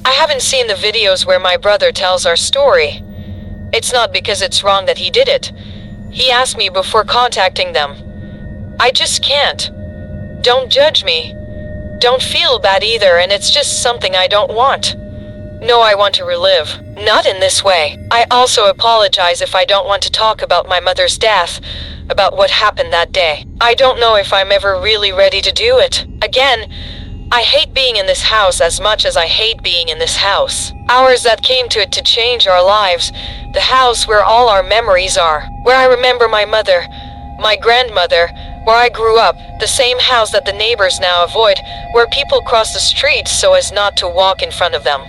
I haven't seen the videos where my brother tells our story. It's not because it's wrong that he did it. He asked me before contacting them. I just can't. Don't judge me. Don't feel bad either, and it's just something I don't want. No, I want to relive. Not in this way. I also apologize if I don't want to talk about my mother's death, about what happened that day. I don't know if I'm ever really ready to do it. Again, I hate being in this house as much as I hate being in this house. Hours that came to it to change our lives. The house where all our memories are. Where I remember my mother, my grandmother, where I grew up, the same house that the neighbors now avoid, where people cross the street so as not to walk in front of them.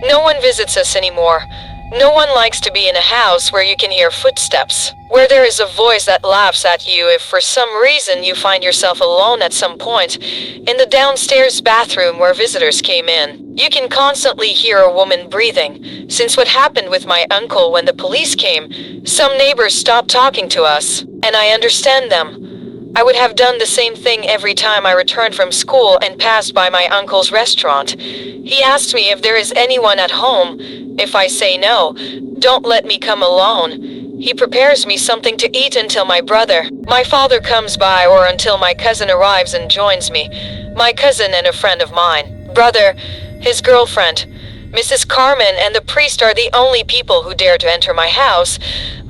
No one visits us anymore. No one likes to be in a house where you can hear footsteps, where there is a voice that laughs at you if for some reason you find yourself alone at some point, in the downstairs bathroom where visitors came in. You can constantly hear a woman breathing. Since what happened with my uncle when the police came, some neighbors stopped talking to us, and I understand them. I would have done the same thing every time I returned from school and passed by my uncle's restaurant. He asked me if there is anyone at home. If I say no, don't let me come alone. He prepares me something to eat until my father comes by, or until my cousin arrives and joins me. My cousin and a friend of mine. Brother, his girlfriend, Mrs. Carmen, and the priest are the only people who dare to enter my house.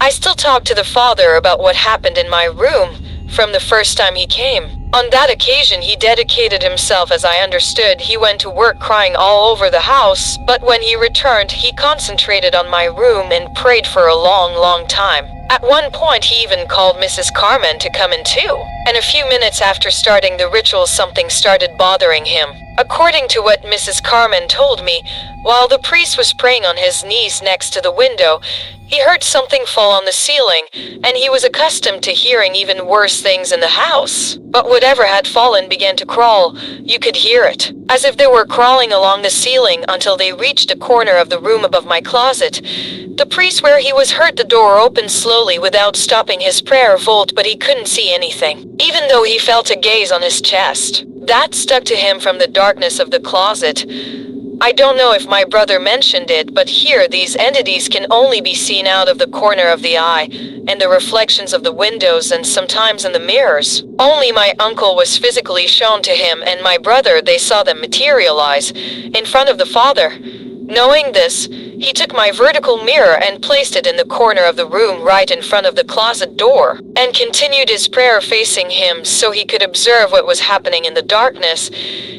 I still talk to the father about what happened in my room from the first time he came. On that occasion, he dedicated himself. As I understood, he went to work crying all over the house, but when he returned, he concentrated on my room and prayed for a long time. At one point, he even called Mrs. Carmen to come in too. And a few minutes after starting the ritual, something started bothering him. According to what Mrs. Carmen told me, while the priest was praying on his knees next to the window, he heard something fall on the ceiling, and he was accustomed to hearing even worse things in the house. But whatever had fallen began to crawl. You could hear it, as if they were crawling along the ceiling until they reached a corner of the room above my closet. The priest where he was heard the door open slowly without stopping his prayer vault, but he couldn't see anything, even though he felt a gaze on his chest. That stuck to him from the darkness of the closet. I don't know if my brother mentioned it, but here these entities can only be seen out of the corner of the eye, and the reflections of the windows, and sometimes in the mirrors. Only my uncle was physically shown to him, and my brother, they saw them materialize in front of the father. Knowing this, he took my vertical mirror and placed it in the corner of the room right in front of the closet door, and continued his prayer facing him so he could observe what was happening in the darkness.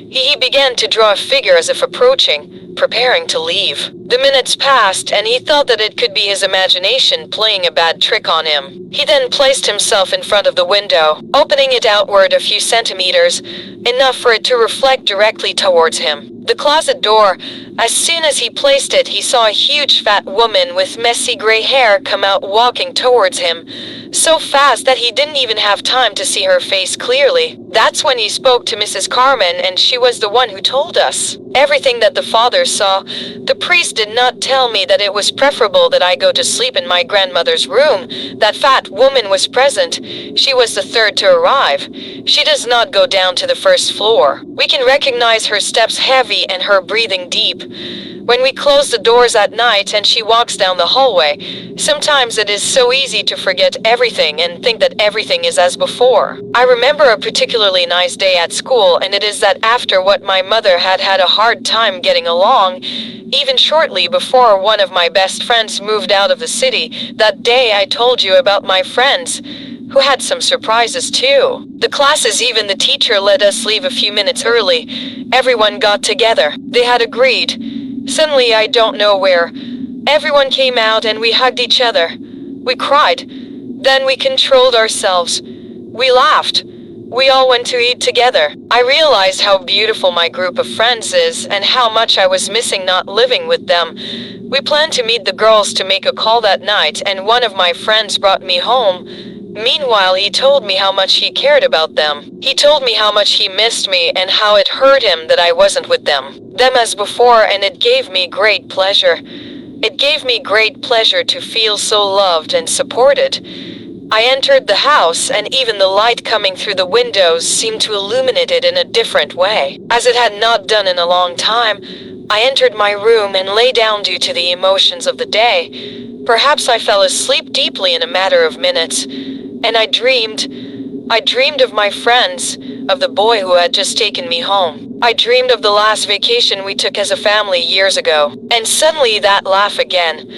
He began to draw a figure as if approaching, preparing to leave. The minutes passed, and he thought that it could be his imagination playing a bad trick on him. He then placed himself in front of the window, opening it outward a few centimeters, enough for it to reflect directly towards him. The closet door. As soon as he placed it, he saw a huge fat woman with messy gray hair come out walking towards him, so fast that he didn't even have time to see her face clearly. That's when he spoke to Mrs. Carmen, and she was the one who told us everything that the father saw. The priest did not tell me that it was preferable that I go to sleep in my grandmother's room. That fat woman was present. She was the third to arrive. She does not go down to the first floor. We can recognize her steps heavy and her breathing deep. When we close the doors at night and she walks down the hallway, sometimes it is so easy to forget everything and think that everything is as before. I remember a particularly nice day at school, and it is that after what my mother had had a hard time getting along, even shortly before one of my best friends moved out of the city, that day I told you about my friends, who had some surprises too. The classes, even the teacher let us leave a few minutes early. Everyone got together. They had agreed. Suddenly, I don't know where, everyone came out and we hugged each other. We cried. Then we controlled ourselves. We laughed. We all went to eat together. I realized how beautiful my group of friends is and how much I was missing not living with them. We planned to meet the girls to make a call that night, and one of my friends brought me home. Meanwhile, he told me how much he cared about them. He told me how much he missed me and how it hurt him that I wasn't with them as before, and it gave me great pleasure. It gave me great pleasure to feel so loved and supported. I entered the house, and even the light coming through the windows seemed to illuminate it in a different way, as it had not done in a long time. I entered my room and lay down due to the emotions of the day. Perhaps I fell asleep deeply in a matter of minutes, and I dreamed. I dreamed of my friends, of the boy who had just taken me home. I dreamed of the last vacation we took as a family years ago. And suddenly that laugh again.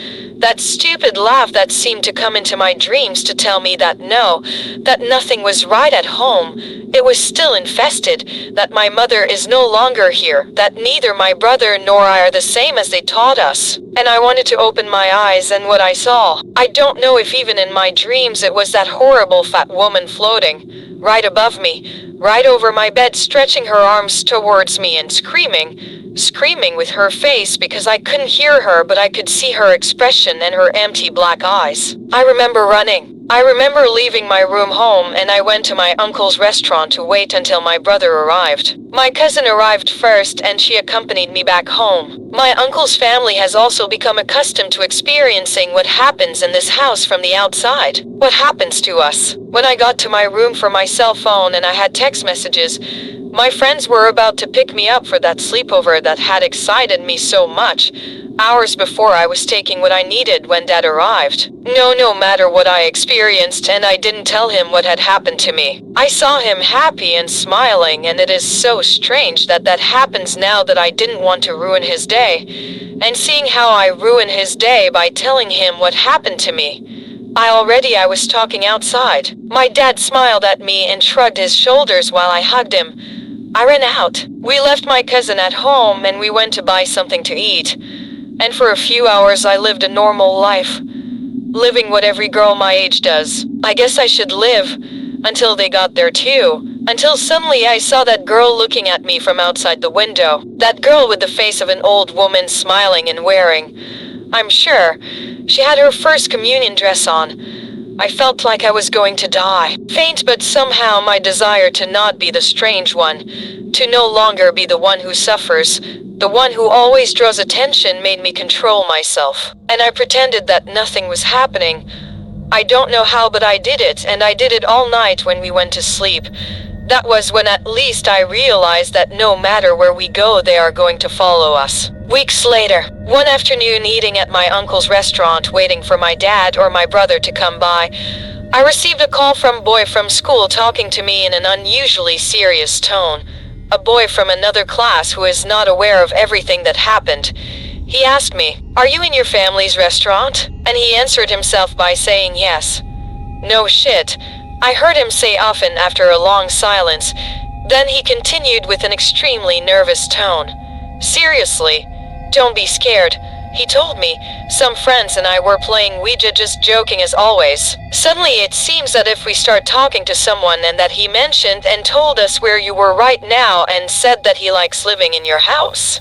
That stupid laugh that seemed to come into my dreams to tell me that that nothing was right at home. It was still infested, that my mother is no longer here, that neither my brother nor I are the same as they taught us. And I wanted to open my eyes, and what I saw, I don't know if even in my dreams it was that horrible fat woman floating right above me, right over my bed, stretching her arms towards me and screaming with her face, because I couldn't hear her but I could see her expression and her empty black eyes. I remember running. I remember leaving my room home, and I went to my uncle's restaurant to wait until my brother arrived. My cousin arrived first, and she accompanied me back home. My uncle's family has also become accustomed to experiencing what happens in this house from the outside. What happens to us. When I got to my room for my cell phone and I had text messages, my friends were about to pick me up for that sleepover that had excited me so much. Hours before, I was taking what I needed when Dad arrived. No matter what I experienced, and I didn't tell him what had happened to me. I saw him happy and smiling, and it is so strange that happens now, that I didn't want to ruin his day. And seeing how I ruin his day by telling him what happened to me. I was talking outside. My dad smiled at me and shrugged his shoulders while I hugged him. I ran out. We left my cousin at home and we went to buy something to eat. And for a few hours I lived a normal life. Living what every girl my age does. I guess I should live. Until they got there too. Until suddenly I saw that girl looking at me from outside the window. That girl with the face of an old woman, smiling and wearing, I'm sure, she had her first communion dress on. I felt like I was going to die. Faint, but somehow my desire to not be the strange one, to no longer be the one who suffers, the one who always draws attention, made me control myself. And I pretended that nothing was happening. I don't know how, but I did it, and I did it all night when we went to sleep. That was when at least I realized that no matter where we go, they are going to follow us. Weeks later, one afternoon eating at my uncle's restaurant, waiting for my dad or my brother to come by, I received a call from a boy from school talking to me in an unusually serious tone. A boy from another class who is not aware of everything that happened. He asked me, "Are you in your family's restaurant?" And he answered himself by saying yes. No shit, I heard him say often after a long silence. Then he continued with an extremely nervous tone. "Seriously, don't be scared," he told me. "Some friends and I were playing Ouija, just joking as always. Suddenly it seems that if we start talking to someone, and that he mentioned and told us where you were right now and said that he likes living in your house."